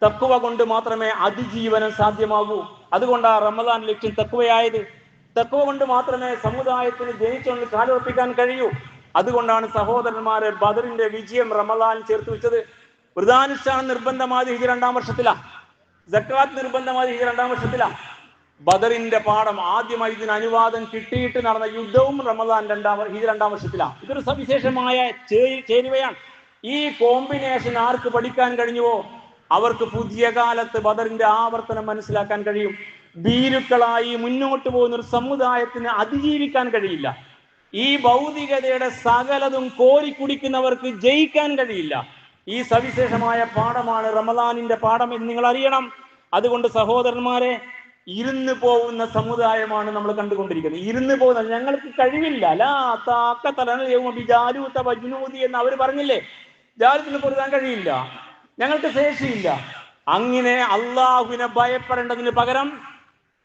തഖ്വ കൊണ്ട് മാത്രമേ അതിജീവനം സാധ്യമാകൂ. അതുകൊണ്ടാണ് റമദാൻ ലക്ഷ്യം തഖ്വയായത്. തഖ്വ കൊണ്ട് മാത്രമേ സമുദായത്തിന് ജയിച്ചുകൊണ്ട് കാലുറപ്പിക്കാൻ കഴിയൂ. അതുകൊണ്ടാണ് സഹോദരന്മാരെ ബദറിന്റെ വിജയം റമദാൻ ചേർത്ത് വെച്ചത്. വ്രതാനുഷ്ഠാനം നിർബന്ധമായത് ഹിജ്റ 2-ാം വർഷത്തിലാ. സക്കാത്ത് നിർബന്ധമായത് ഹിജ്റ 2-ാം വർഷത്തിലാ. ബദറിന്റെ പാഠം ആദ്യമായി ഇതിന് അനുവാദം കിട്ടിയിട്ട് നടന്ന യുദ്ധവും റമദാൻ രണ്ടാം വർഷത്തിലാണ്. ഇതൊരു സവിശേഷമായ ചേരുവയാണ്. ഈ കോമ്പിനേഷൻ ആർക്ക് പഠിക്കാൻ കഴിഞ്ഞുവോ അവർക്ക് പുതിയ കാലത്ത് ബദറിന്റെ ആവർത്തനം മനസ്സിലാക്കാൻ കഴിയും. ഭീരുക്കളായി മുന്നോട്ട് പോകുന്ന ഒരു സമുദായത്തിന് അതിജീവിക്കാൻ കഴിയില്ല. ഈ ഭൗതികതയുടെ സകലതും കോരിക്കുടിക്കുന്നവർക്ക് ജയിക്കാൻ കഴിയില്ല. ഈ സവിശേഷമായ പാഠമാണ് റമദാനിന്റെ പാഠം എന്ന് നിങ്ങൾ അറിയണം. അതുകൊണ്ട് സഹോദരന്മാരെ, ഇരുന്ന് പോകുന്ന സമുദായമാണ് നമ്മൾ കണ്ടുകൊണ്ടിരിക്കുന്നത്. ഇരുന്ന് പോകുന്ന ഞങ്ങൾക്ക് കഴിവില്ല. എന്ന് അവർ പറഞ്ഞില്ലേ, ജാലത്തിന് പൊരുതാൻ കഴിയില്ല, ഞങ്ങൾക്ക് ശേഷിയില്ല. അങ്ങനെ അള്ളാഹുവിനെ ഭയപ്പെടേണ്ടതിന് പകരം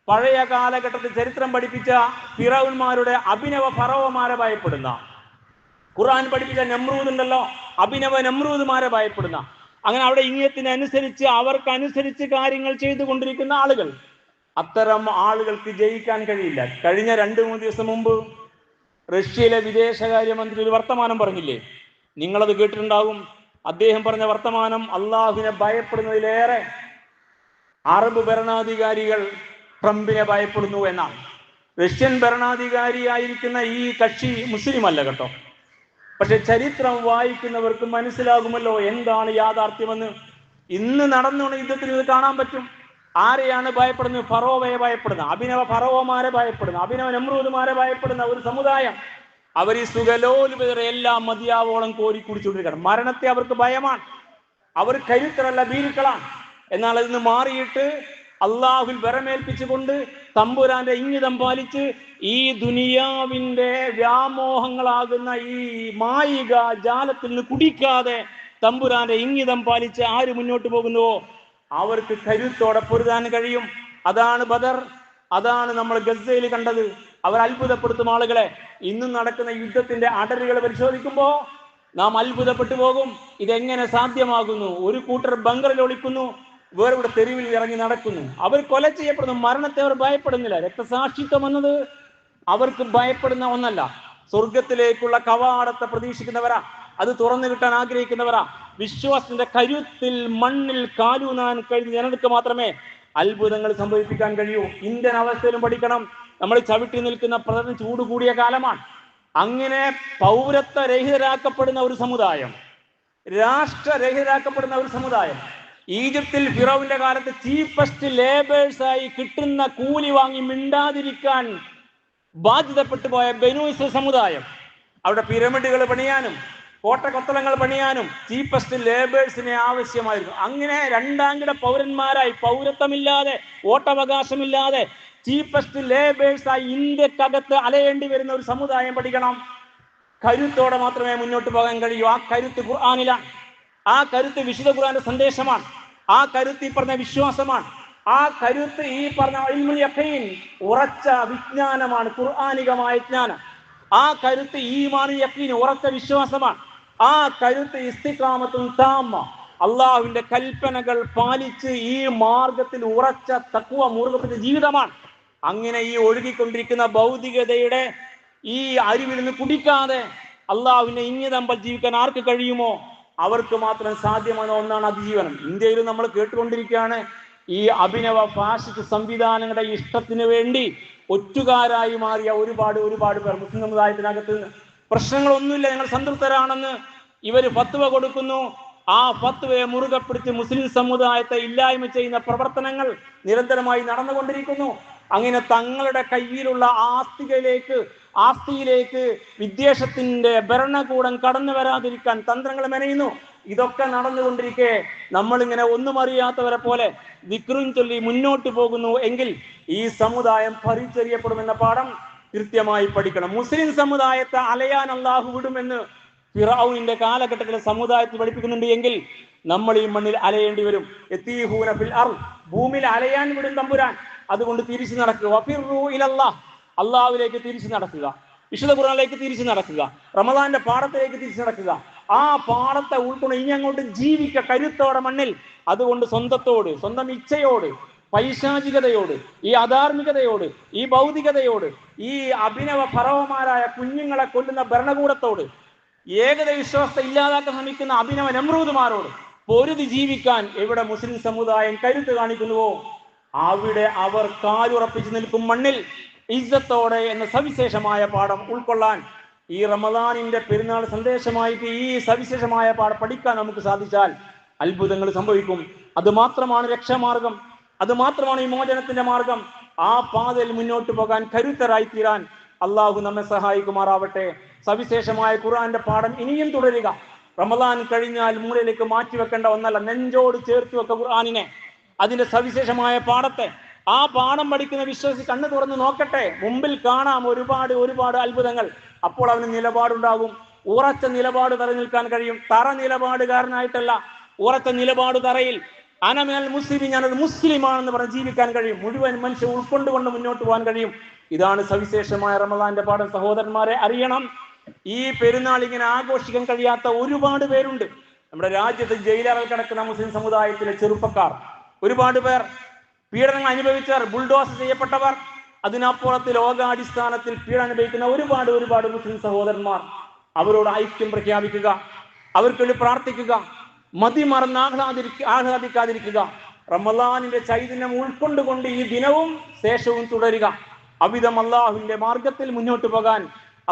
പഴയ കാലഘട്ടത്തിൽ ചരിത്രം പഠിപ്പിച്ച ഫിറൗന്മാരുടെ അഭിനവ ഫറോവമാരെ ഭയപ്പെടുന്ന, ഖുർആൻ പഠിപ്പിച്ച നമ്രൂദ് ഉണ്ടല്ലോ, അഭിനവ നമ്രൂദ്മാരെ ഭയപ്പെടുന്ന, അങ്ങനെ അവിടെ ഇംഗത്തിനനുസരിച്ച് അവർക്കനുസരിച്ച് കാര്യങ്ങൾ ചെയ്തുകൊണ്ടിരിക്കുന്ന ആളുകൾ, അത്തരം ആളുകൾക്ക് ജയിക്കാൻ കഴിയില്ല. കഴിഞ്ഞ 2-3 ദിവസം മുമ്പ് റഷ്യയിലെ വിദേശകാര്യമന്ത്രി ഒരു വർത്തമാനം പറഞ്ഞില്ലേ, നിങ്ങളത് കേട്ടിട്ടുണ്ടാകും. അദ്ദേഹം പറഞ്ഞ വർത്തമാനം അള്ളാഹുവിനെ ഭയപ്പെടുന്നതിലേറെ അറബ് ഭരണാധികാരികൾ ട്രംപിനെ ഭയപ്പെടുന്നു എന്നാണ്. റഷ്യൻ ഭരണാധികാരിയായിരിക്കുന്ന ഈ കക്ഷി മുസ്ലിം അല്ല കേട്ടോ. പക്ഷെ ചരിത്രം വായിക്കുന്നവർക്ക് മനസ്സിലാകുമല്ലോ എന്താണ് യാഥാർത്ഥ്യമെന്ന്. ഇന്ന് നടന്നുകൊണ്ട് യുദ്ധത്തിൽ ഇത് കാണാൻ പറ്റും. ആരെയാണ് ഭയപ്പെടുന്നത്? ഫറോവയെ ഭയപ്പെടുന്ന, അഭിനവ ഫറോവമാരെ ഭയപ്പെടുന്ന, അഭിനവ നമ്രൂദ്മാരെ ഭയപ്പെടുന്ന ഒരു സമുദായം. അവർ ഈ സുഖലോലുപതരെ എല്ലാം മതിയാവോളം കോരി കുടിച്ചുകൊണ്ടിരിക്കണം. മരണത്തെ അവർക്ക് ഭയമാണ്. അവർ കരുത്തരല്ല, ഭീരുക്കളാണ്. എന്നാൽ അതിന് മാറിയിട്ട് അള്ളാഹുൽ വരമേൽപ്പിച്ചുകൊണ്ട് തമ്പുരാന്റെ ഇംഗിതം പാലിച്ച് ഈ ദുനിയാവിന്റെ വ്യാമോഹങ്ങളാകുന്ന ഈ മായിക ജാലത്തിൽ നിന്ന് കുടിക്കാതെ തമ്പുരാന്റെ ഇംഗിതം പാലിച്ച് ആര് മുന്നോട്ട് പോകുന്നുവോ അവർക്ക് കരുത്തോടെ പൊരുതാൻ കഴിയും. അതാണ് ബദർ, അതാണ് നമ്മൾ ഗസയിൽ കണ്ടത്. അവർ അത്ഭുതപ്പെടുത്തും ആളുകളെ. ഇന്നും നടക്കുന്ന യുദ്ധത്തിന്റെ അടരുകൾ പരിശോധിക്കുമ്പോൾ നാം അത്ഭുതപ്പെട്ടു പോകും. ഇതെങ്ങനെ സാധ്യമാകുന്നു? ഒരു കൂട്ടർ ബങ്കറിൽ ഒളിക്കുന്നു, വേറെ തെരുവിൽ ഇറങ്ങി നടക്കുന്നു. അവർ കൊല ചെയ്യപ്പെടുന്നു. മരണത്തെ അവർ ഭയപ്പെടുന്നില്ല. രക്തസാക്ഷിത്വം എന്നത് അവർക്ക് ഭയപ്പെടുന്ന ഒന്നല്ല. സ്വർഗത്തിലേക്കുള്ള കവാടത്തെ പ്രതീക്ഷിക്കുന്നവരാ, അത് തുറന്നു കിട്ടാൻ ആഗ്രഹിക്കുന്നവരാ. വിശ്വാസത്തിന്റെ കരുത്തിൽ മണ്ണിൽ കാലൂന്നാൻ കഴിഞ്ഞ ജനങ്ങൾക്ക് മാത്രമേ അത്ഭുതങ്ങൾ സംഭവിപ്പിക്കാൻ കഴിയൂ. ഇന്ത്യൻ അവസ്ഥയിലും പഠിക്കണം. നമ്മൾ ചവിട്ടി നിൽക്കുന്ന പ്രധാന ചൂട് കൂടിയ കാലമാണ്. അങ്ങനെ പൗരത്വരഹിതരാക്കപ്പെടുന്ന ഒരു സമുദായം, രാഷ്ട്രരഹിതരാക്കപ്പെടുന്ന ഒരു സമുദായം. ഈജിപ്തിൽ ഫിറൗന്റെ കാലത്ത് ചീഫസ്റ്റ് ലേബേഴ്സായി കിട്ടുന്ന കൂലി വാങ്ങി മിണ്ടാതിരിക്കാൻ ബാധ്യതപ്പെട്ടു പോയ ബനൂ ഇസ്രായേൽ സമുദായം. അവിടെ പിരമിഡുകൾ പണിയാനും കോട്ടകൊത്തളങ്ങൾ പണിയാനും ചീഫസ്റ്റ് ലേബേഴ്സിനെ ആവശ്യമായിരുന്നു. അങ്ങനെ രണ്ടാംകിട പൗരന്മാരായി, പൗരത്വമില്ലാതെ, വോട്ടവകാശമില്ലാതെ ചീഫസ്റ്റ് ലേബേഴ്സായി ഇന്ത്യക്കകത്ത് അലയേണ്ടി വരുന്ന ഒരു സമുദായം പഠിക്കണം. കരുത്തോടെ മാത്രമേ മുന്നോട്ട് പോകാൻ കഴിയൂ. ആ കരുത്ത് ഖുർആനിലാണ്. ആ കരുത്ത് വിശുദ്ധ ഖുർആന്റെ സന്ദേശമാണ്. ആ കരുത്ത് ഈ പറഞ്ഞ വിശ്വാസമാണ്. ആ കരുത്ത് ഈ പറഞ്ഞ ഇൽമുൽ യഖീൻ, ഉറച്ച വിജ്ഞാനമാണ്, ഖുർആനികമായ ജ്ഞാനം. ആ കരുത്ത് ഈമാനുൽ യഖീൻ, ഉറച്ച വിശ്വാസമാണ്. ആ കരുത്ത് ഇസ്തിഖാമത്തുൻ താമ്മ, അള്ളാഹുവിന്റെ കൽപ്പനകൾ പാലിച്ച് ഈ മാർഗത്തിൽ ഉറച്ച തഖ്വ മുറുകപ്പെട്ട ജീവിതമാണ്. അങ്ങനെ ഈ ഒഴുകിക്കൊണ്ടിരിക്കുന്ന ഭൗതികതയുടെ ഈ അരുവിൽ നിന്ന് കുടിക്കാതെ അള്ളാഹുവിന്റെ ഇംഗിതമ്പൽ ജീവിക്കാൻ ആർക്ക് കഴിയുമോ അവർക്ക് മാത്രം സാധ്യമായ ഒന്നാണ് അതിജീവനം. ഇന്ത്യയിൽ നമ്മൾ കേട്ടുകൊണ്ടിരിക്കുകയാണ് ഈ അഭിനവ ഫാഷിസ്റ്റ് സംവിധാനങ്ങളുടെ ഇഷ്ടത്തിന് വേണ്ടി ഒറ്റുകാരായി മാറിയ ഒരുപാട് പേർ മുസ്ലിം സമുദായത്തിനകത്ത് നിന്ന്. പ്രശ്നങ്ങളൊന്നുമില്ല, ഞങ്ങൾ സംതൃപ്തരാണെന്ന് ഇവര് ഫത്വ കൊടുക്കുന്നു. ആ ഫത്വയെ മുറുകെ പിടിച്ച് മുസ്ലിം സമുദായത്തെ ഇല്ലായ്മ ചെയ്യുന്ന പ്രവർത്തനങ്ങൾ നിരന്തരമായി നടന്നുകൊണ്ടിരിക്കുന്നു. അങ്ങനെ തങ്ങളുടെ കയ്യിലുള്ള ആസ്തിയിലേക്ക് വിദ്വേഷത്തിന്റെ ഭരണകൂടം കടന്നു വരാതിരിക്കാൻ തന്ത്രങ്ങൾ മെനയുന്നു. ഇതൊക്കെ നടന്നുകൊണ്ടിരിക്കെ നമ്മളിങ്ങനെ ഒന്നും അറിയാത്തവരെ പോലെ ദിക്റും ചൊല്ലി മുന്നോട്ട് പോകുന്നു എങ്കിൽ ഈ സമുദായം പരിചര്യപ്പെടുമെന്ന പാഠം കൃത്യമായി പഠിക്കണം. മുസ്ലിം സമുദായത്തെ അലയാൻ അല്ലാഹു വിടുമെന്ന് ഫിറഔനിന്റെ കാലഘട്ടത്തിലെ സമുദായത്തിൽ പഠിപ്പിക്കുന്നുണ്ട് എങ്കിൽ നമ്മൾ ഈ മണ്ണിൽ അലയേണ്ടി വരും. യതീഹൂന ഫിൽ അർദ്, ഭൂമിയിൽ അലയാൻ വിടും തമ്പുരാൻ. അതുകൊണ്ട് തിരിച്ചു നടക്കുക. വഫിറൂ ഇലല്ലാഹ്, അള്ളാഹുവിലേക്ക് തിരിച്ചു നടക്കുക, വിശുദ്ധ ഖുർആനിലേക്ക് തിരിച്ചു നടക്കുക, റമദാന്റെ പാഠത്തിലേക്ക് തിരിച്ചു നടക്കുക. ആ പാഠത്തെ ഉൾക്കൊണ്ട് ഇനി അങ്ങോട്ട് ജീവിക്കുക കരുത്തോടെ മണ്ണിൽ. അതുകൊണ്ട് സ്വന്തത്തോട്, സ്വന്തം ഇച്ഛയോട്, പൈശാചികതയോട്, ഈ അധാർമികതയോട്, ഈ ഭൗതികതയോട്, ഈ അഭിനവ ഫറവമാരായ കുഞ്ഞുങ്ങളെ കൊല്ലുന്ന ഭരണകൂടത്തോട്, ഏകത വിശ്വാസത്തെ ഇല്ലാതാക്കാൻ ശ്രമിക്കുന്ന അഭിനവ നമ്രൂദ്മാരോട് പൊരുതി ജീവിക്കാൻ എവിടെ മുസ്ലിം സമുദായം കരുത്ത് കാണിക്കുന്നുവോ അവിടെ അവർ കാലുറപ്പിച്ചു നിൽക്കും മണ്ണിൽ ഇസ്സത്തോടെ എന്ന സവിശേഷമായ പാഠം ഉൾക്കൊള്ളാൻ ഈ റമദാനിന്റെ പെരുന്നാൾ സന്ദേശമായിട്ട് ഈ സവിശേഷമായ പാഠം പഠിക്കാൻ നമുക്ക് സാധിച്ചാൽ അത്ഭുതങ്ങൾ സംഭവിക്കും. അത് മാത്രമാണ് രക്ഷാമാർഗം, അത് മാത്രമാണ് ഈ മോചനത്തിന്റെ മാർഗം. ആ പാതയിൽ മുന്നോട്ട് പോകാൻ കരുത്തരായി തീരാൻ അള്ളാഹു നമ്മെ സഹായിക്കുമാറാവട്ടെ. സവിശേഷമായ ഖുർആന്റെ പാഠം ഇനിയും തുടരുക. റമദാൻ കഴിഞ്ഞാൽ മൂലയിലേക്ക് മാറ്റിവെക്കേണ്ട ഒന്നല്ല, നെഞ്ചോട് ചേർത്ത് വെക്ക ഖുർആനിനെ, അതിന്റെ സവിശേഷമായ പാഠത്തെ. ആ പാഠം പഠിക്കുന്ന വിശ്വാസി കണ്ണു തുറന്ന് നോക്കട്ടെ, മുമ്പിൽ കാണാം ഒരുപാട് ഒരുപാട് അത്ഭുതങ്ങൾ. അപ്പോൾ അവന് നിലപാടുണ്ടാകും, ഉറച്ച നിലപാട് തറ നിൽക്കാൻ കഴിയും. തറ നിലപാടുകാരനായിട്ടല്ല, ഉറച്ച നിലപാട് തറയിൽ അനമിനൽ മുസ്ലിം, ഞാനൊരു മുസ്ലിമാണെന്ന് പറഞ്ഞ് ജീവിക്കാൻ കഴിയും. മുഴുവൻ മനുഷ്യൻ ഉൾക്കൊണ്ടുകൊണ്ട് മുന്നോട്ട് പോകാൻ കഴിയും. ഇതാണ് സവിശേഷമായ റമദാന്റെ പാഠം. സഹോദരന്മാരെ, അറിയണം, ഈ പെരുന്നാൾ ഇങ്ങനെ ആഘോഷിക്കാൻ കഴിയാത്ത ഒരുപാട് പേരുണ്ട്. നമ്മുടെ രാജ്യത്ത് ജയിലറയിൽ കിടക്കുന്ന മുസ്ലിം സമുദായത്തിലെ ചെറുപ്പക്കാർ ഒരുപാട് പേർ, പീഡനങ്ങൾ അനുഭവിച്ചവർ, ബുൾഡോസ് ചെയ്യപ്പെട്ടവർ, അതിനപ്പുറത്ത് ലോകാടിസ്ഥാനത്തിൽ പീഡനം അനുഭവിക്കുന്ന ഒരുപാട് ഒരുപാട് മുസ്ലിം സഹോദരന്മാർ. അവരോട് ഐക്യം പ്രഖ്യാപിക്കുക, അവർക്കൊരു പ്രാർത്ഥിക്കുക, മതിമറന്ന് ആഹ്ലാദിക്കാതിരിക്കുക. റമദാനിന്റെ ചൈതന്യം ഉൾക്കൊണ്ടുകൊണ്ട് ഈ ദിനവും ശേഷവും തുടരുക. അവിധം അള്ളാഹുവിന്റെ മാർഗത്തിൽ മുന്നോട്ട് പോകാൻ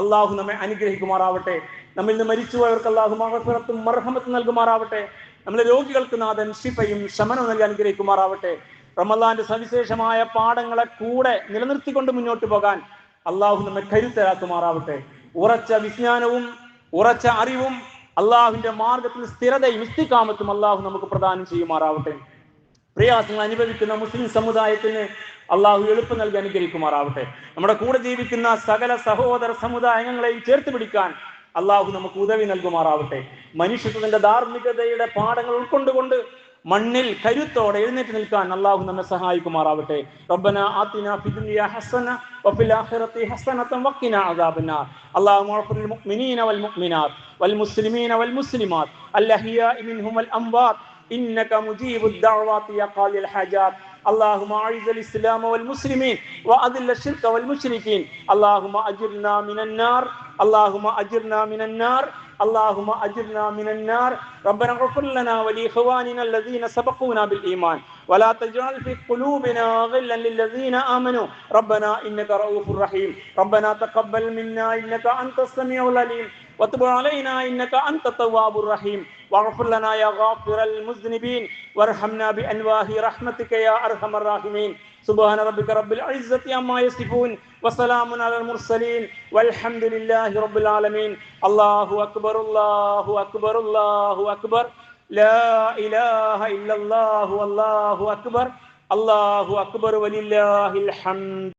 അള്ളാഹു നമ്മെ അനുഗ്രഹിക്കുമാറാവട്ടെ. നമ്മിൽ നിന്ന് മരിച്ചുപോയവർക്ക് അള്ളാഹു മഗ്ഫിറത്തും മർഹമത്തും നൽകുമാറാവട്ടെ. നമ്മളെ രോഗികൾക്ക് നാഥൻ ശിഫയും ശമനവും നൽകി അനുഗ്രഹിക്കുമാറാവട്ടെ. റമദാന്റെ സവിശേഷമായ പാഠങ്ങളെ കൂടെ നിലനിർത്തിക്കൊണ്ട് മുന്നോട്ട് പോകാൻ അള്ളാഹു നമ്മെ കരുത്തരാക്കുമാറാവട്ടെ. ഉറച്ച വിജ്ഞാനവും ഉറച്ച അറിവും അള്ളാഹുവിന്റെ മാർഗത്തിൽ സ്ഥിരതയും ഇസ്തിഖാമത്തും അള്ളാഹു നമുക്ക് പ്രദാനം ചെയ്യുമാറാവട്ടെ. പ്രയാസങ്ങൾ അനുഭവിക്കുന്ന മുസ്ലിം സമുദായത്തിന് അള്ളാഹു എളുപ്പം നൽകി അനുഗ്രഹിക്കുമാറാവട്ടെ. നമ്മുടെ കൂടെ ജീവിക്കുന്ന സകല സഹോദര സമുദായങ്ങളെയും ചേർത്ത് പിടിക്കാൻ അള്ളാഹു നമുക്ക് ഉദവി നൽകുമാറാവട്ടെ. മനുഷ്യത്വത്തിന്റെ ധാർമ്മികതയുടെ പാഠങ്ങൾ ഉൾക്കൊണ്ടുകൊണ്ട് മണ്ണിൽ കരുത്തോടെ എഴുന്നേറ്റ് നിൽക്കാൻ അള്ളാഹു നമ്മെ സഹായിക്കുമാറാവട്ടെ. റബ്ബന ആതിനാ ഫിദ്ദുനിയ ഹസന വഫിൽ ആഖിറതി ഹസനതൻ വഖിനാ അദാബന്നാർ. അല്ലാഹുമ്മ ഗ്ഫിർ മുഅ്മിനീന വൽ മുഅ്മിനാത്ത് വൽ മുസ്ലിമീന വൽ മുസ്ലിമാത്ത് അൽ അഹ്യാഇ മിൻഹും വൽ അംവാത്ത് إنك مجيب الدعوات يا قاضي الحاجات. اللهم أعز الإسلام والمسلمين وأذل الشرك والمشركين. اللهم أجرنا من النار، اللهم أجرنا من النار، اللهم أجرنا من النار. ربنا اغفر لنا ولإخواننا الذين سبقونا بالإيمان ولا تجعل في قلوبنا غلا للذين آمنوا ربنا إنك رؤوف رحيم. ربنا تقبل منا إنك أنت السميع العليم وتب علينا إنك أنت التواب الرحيم. واغفر لنا يا غافر المذنبين وارحمنا بأنواه رحمتك يا أرحم الراحمين. سبحان ربك رب العزة عما يصفون وسلام على المرسلين والحمد لله رب العالمين. الله أكبر الله أكبر الله أكبر لا إله إلا الله والله أكبر الله أكبر ولله الحمد.